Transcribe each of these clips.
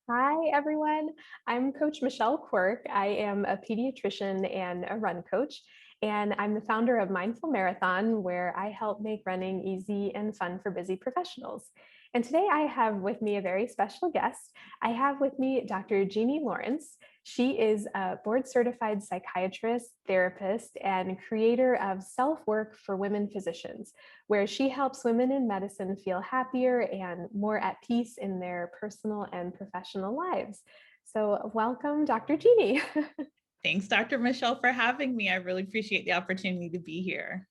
Hi, everyone. I'm Coach Michelle Quirk. I am a pediatrician and a run coach, and I'm the founder of Mindful Marathon, where I help make running easy and fun for busy professionals. And today I have with me a very special guest. I have with me Dr. Jeannie Lawrence. She is a board certified psychiatrist, therapist, and creator of Self Work for Women Physicians, where she helps women in medicine feel happier and more at peace in their personal and professional lives. So welcome, Dr. Jeannie. Thanks, Dr. Michelle, for having me. I really appreciate the opportunity to be here.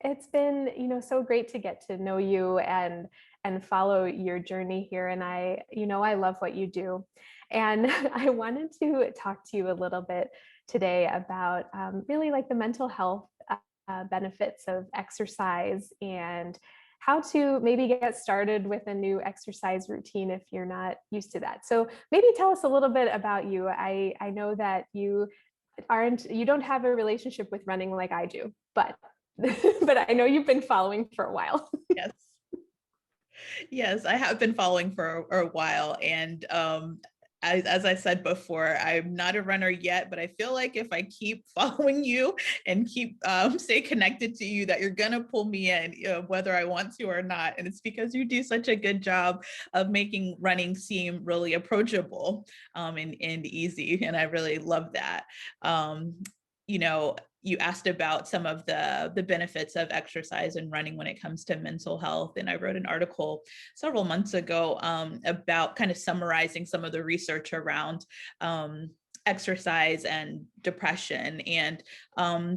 It's been, so great to get to know you and follow your journey here. And I love what you do. And I wanted to talk to you a little bit today about really like the mental health benefits of exercise and how to maybe get started with a new exercise routine if you're not used to that. So maybe tell us a little bit about you. I know that you don't have a relationship with running like I do, but but I know you've been following for a while. Yes. Yes, I have been following for a while. And as I said before, I'm not a runner yet, but I feel like if I keep following you and keep stay connected to you, that you're going to pull me in, whether I want to or not. And it's because you do such a good job of making running seem really approachable and easy. And I really love that. Um, you asked about some of the benefits of exercise and running when it comes to mental health. And I wrote an article several months ago about kind of summarizing some of the research around exercise and depression. And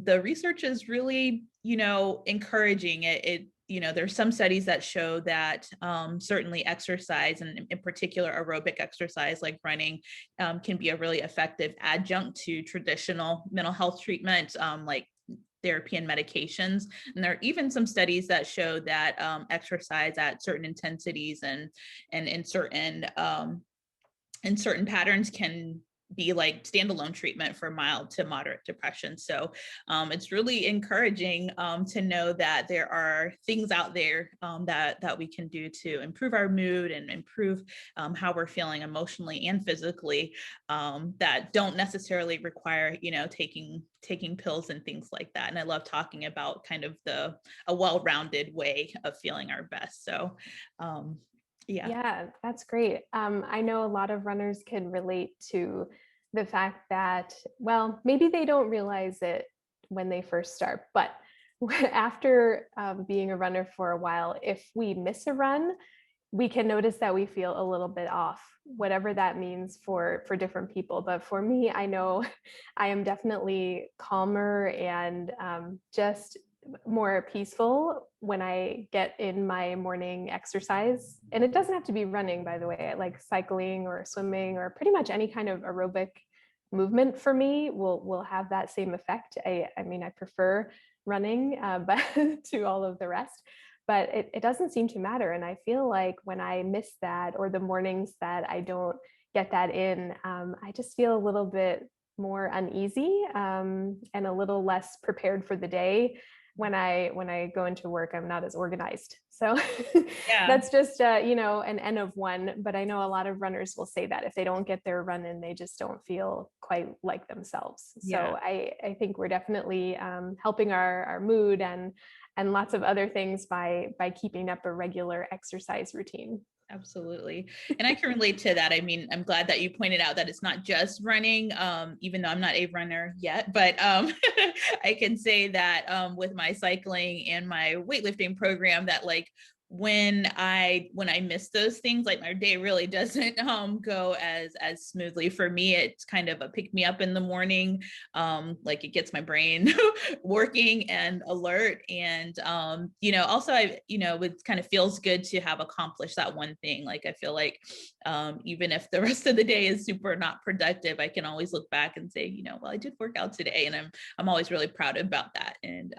the research is really, encouraging it. There's some studies that show that certainly exercise, and in particular aerobic exercise like running, can be a really effective adjunct to traditional mental health treatment, like therapy and medications. And there are even some studies that show that exercise at certain intensities and in certain patterns can be like standalone treatment for mild to moderate depression. So it's really encouraging to know that there are things out there that we can do to improve our mood and improve how we're feeling emotionally and physically, that don't necessarily require, taking pills and things like that. And I love talking about kind of a well-rounded way of feeling our best. So yeah. Yeah, that's great. I know a lot of runners can relate to the fact that, well, maybe they don't realize it when they first start, but after being a runner for a while, if we miss a run, we can notice that we feel a little bit off, whatever that means for different people. But for me, I know I am definitely calmer and just more peaceful when I get in my morning exercise. And it doesn't have to be running, by the way. Like cycling or swimming or pretty much any kind of aerobic movement for me will have that same effect. I mean, I prefer running, but to all of the rest. But it doesn't seem to matter. And I feel like when I miss that, or the mornings that I don't get that in, I just feel a little bit more uneasy and a little less prepared for the day. When I go into work, I'm not as organized. So Yeah. that's just an N of one. But I know a lot of runners will say that if they don't get their run in, they just don't feel quite like themselves. So Yeah. I think we're definitely helping our mood and lots of other things by keeping up a regular exercise routine. Absolutely. And I can relate to that. I mean, I'm glad that you pointed out that it's not just running, even though I'm not a runner yet, but I can say that with my cycling and my weightlifting program, that like when I miss those things, like my day really doesn't go as smoothly. For me, it's kind of a pick me up in the morning. Like it gets my brain working and alert. And also it kind of feels good to have accomplished that one thing. Like I feel like even if the rest of the day is super not productive, I can always look back and say, well, I did work out today, and I'm always really proud about that. And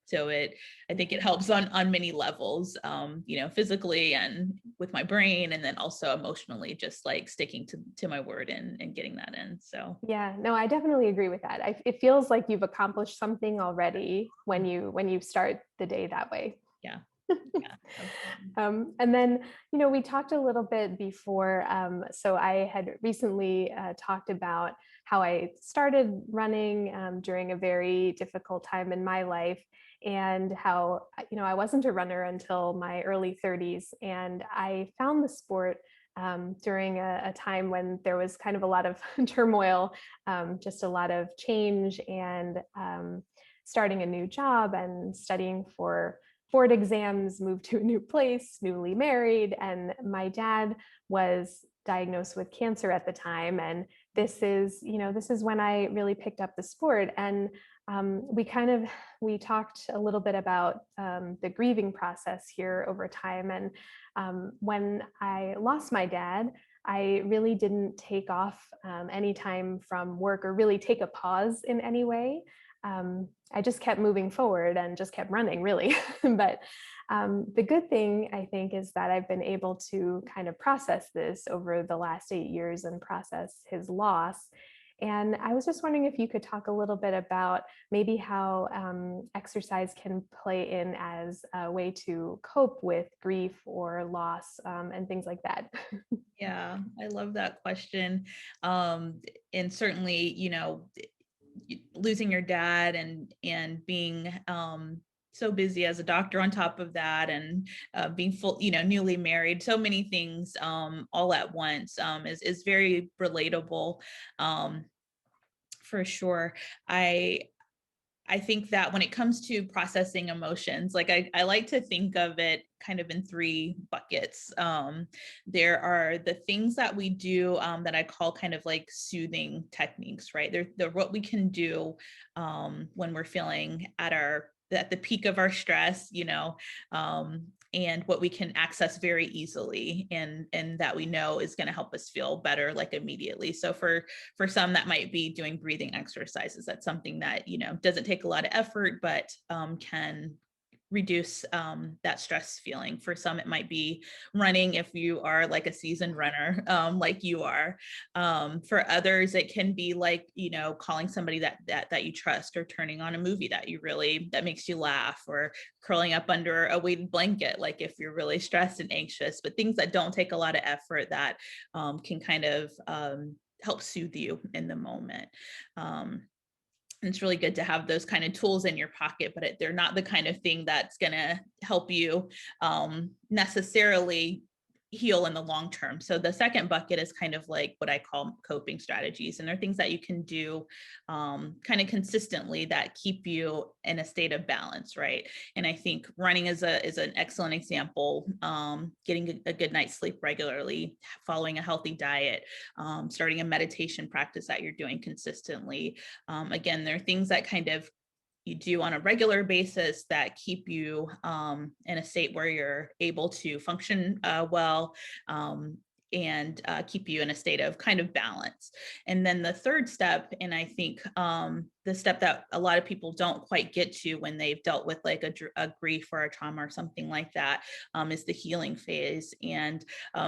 so I think it helps on many levels, physically and with my brain, and then also emotionally, just like sticking to my word and getting that in. So Yeah, no, I definitely agree with that. It feels like you've accomplished something already when you start the day that way. yeah. Yeah, absolutely. And then, we talked a little bit before. So I had recently talked about how I started running during a very difficult time in my life, and how, I wasn't a runner until my early 30s. And I found the sport during a time when there was kind of a lot of turmoil, just a lot of change, and starting a new job and studying for board exams, moved to a new place, newly married, and my dad was diagnosed with cancer at the time. And this is when I really picked up the sport. And we talked a little bit about the grieving process here over time. And when I lost my dad, I really didn't take off any time from work or really take a pause in any way. I just kept moving forward and just kept running, really. But the good thing, I think, is that I've been able to kind of process this over the last 8 years and process his loss. And I was just wondering if you could talk a little bit about maybe how exercise can play in as a way to cope with grief or loss, and things like that. Yeah, I love that question. And certainly, losing your dad and being so busy as a doctor on top of that, and being full, newly married, so many things all at once, is very relatable, um, for sure. I I think that when it comes to processing emotions, like I like to think of it kind of in three buckets. There are the things that we do, that I call kind of like soothing techniques, right? They're what we can do when we're feeling at the peak of our stress, and what we can access very easily, and that we know is going to help us feel better, like immediately. So for some, that might be doing breathing exercises. That's something that doesn't take a lot of effort, but can reduce that stress feeling. For some, it might be running, if you are like a seasoned runner, like you are. For others, it can be like, calling somebody that you trust, or turning on a movie that makes you laugh, or curling up under a weighted blanket, like if you're really stressed and anxious. But things that don't take a lot of effort, that can kind of help soothe you in the moment. And it's really good to have those kind of tools in your pocket, but they're not the kind of thing that's going to help you necessarily heal in the long term. So the second bucket is kind of like what I call coping strategies, and they're things that you can do kind of consistently that keep you in a state of balance, right? And I think running is an excellent example. Getting a good night's sleep regularly, following a healthy diet, starting a meditation practice that you're doing consistently. Again, there are things that kind of you do on a regular basis that keep you in a state where you're able to function well, and keep you in a state of kind of balance. And then the third step, and I think the step that a lot of people don't quite get to when they've dealt with like a grief or a trauma or something like that, is the healing phase. And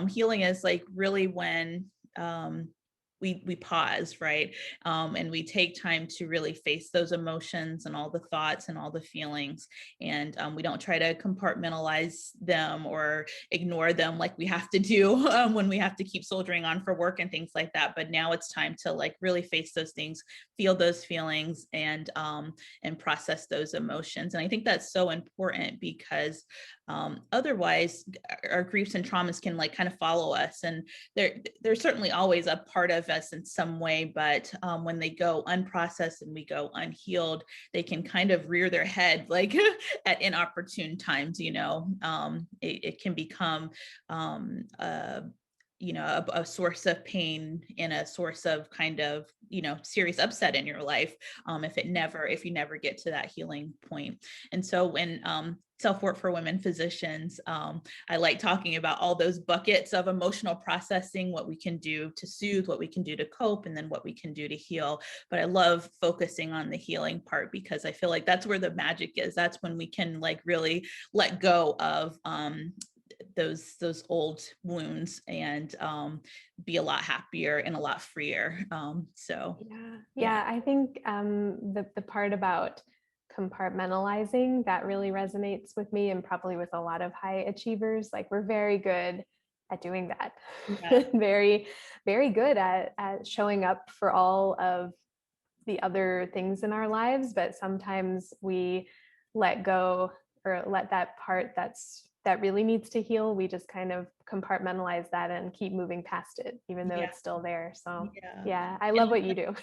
healing is like really when we pause, right? And we take time to really face those emotions and all the thoughts and all the feelings. And we don't try to compartmentalize them or ignore them like we have to do when we have to keep soldiering on for work and things like that. But now it's time to like really face those things, feel those feelings, and process those emotions. And I think that's so important, because otherwise our griefs and traumas can like kind of follow us, and they're certainly always a part of us in some way, but when they go unprocessed and we go unhealed, they can kind of rear their head like at inopportune times. It can become a source of pain and a source of kind of serious upset in your life, if you never get to that healing point. And so when self-work for women physicians, I like talking about all those buckets of emotional processing, what we can do to soothe, what we can do to cope, and then what we can do to heal. But I love focusing on the healing part, because I feel like that's where the magic is. That's when we can like really let go of those old wounds, and be a lot happier and a lot freer. So Yeah, yeah. I think the part about compartmentalizing that really resonates with me, and probably with a lot of high achievers. Like, we're very good at doing that. Yeah. Very, very good at showing up for all of the other things in our lives, but sometimes we let go, or let that part that really needs to heal, we just kind of compartmentalize that and keep moving past it, even though Yeah. it's still there. So Yeah. yeah, I And love what you do.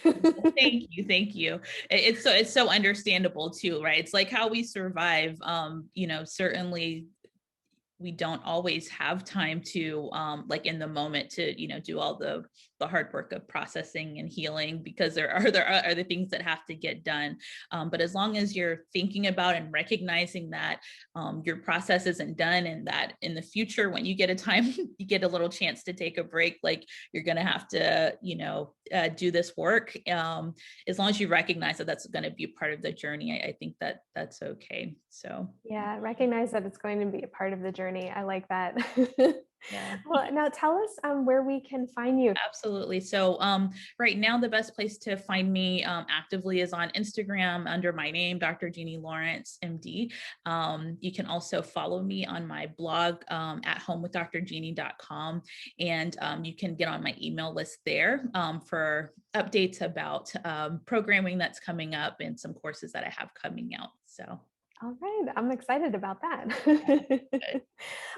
thank you, thank you. It's so understandable too, right? It's like how we survive. Certainly we don't always have time to like in the moment to do all the hard work of processing and healing, because there are other things that have to get done. But as long as you're thinking about and recognizing that your process isn't done, and that in the future when you get a time you get a little chance to take a break, like you're going to have to do this work, as long as you recognize that that's going to be part of the journey, I think that that's okay. So Yeah, recognize that it's going to be a part of the journey. I like that. yeah. Well, now tell us where we can find you. Absolutely. So right now, the best place to find me actively is on Instagram under my name, Dr. Jeannie Lawrence, MD. You can also follow me on my blog at homewithdrjeannie.com. And you can get on my email list there for updates about programming that's coming up and some courses that I have coming out. So All right, I'm excited about yeah, that. good.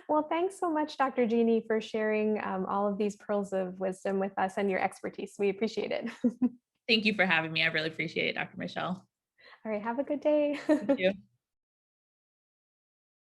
Well, thanks so much, Dr. Jeannie, for sharing all of these pearls of wisdom with us and your expertise. We appreciate it. Thank you for having me. I really appreciate it, Dr. Michelle. All right, have a good day. You too.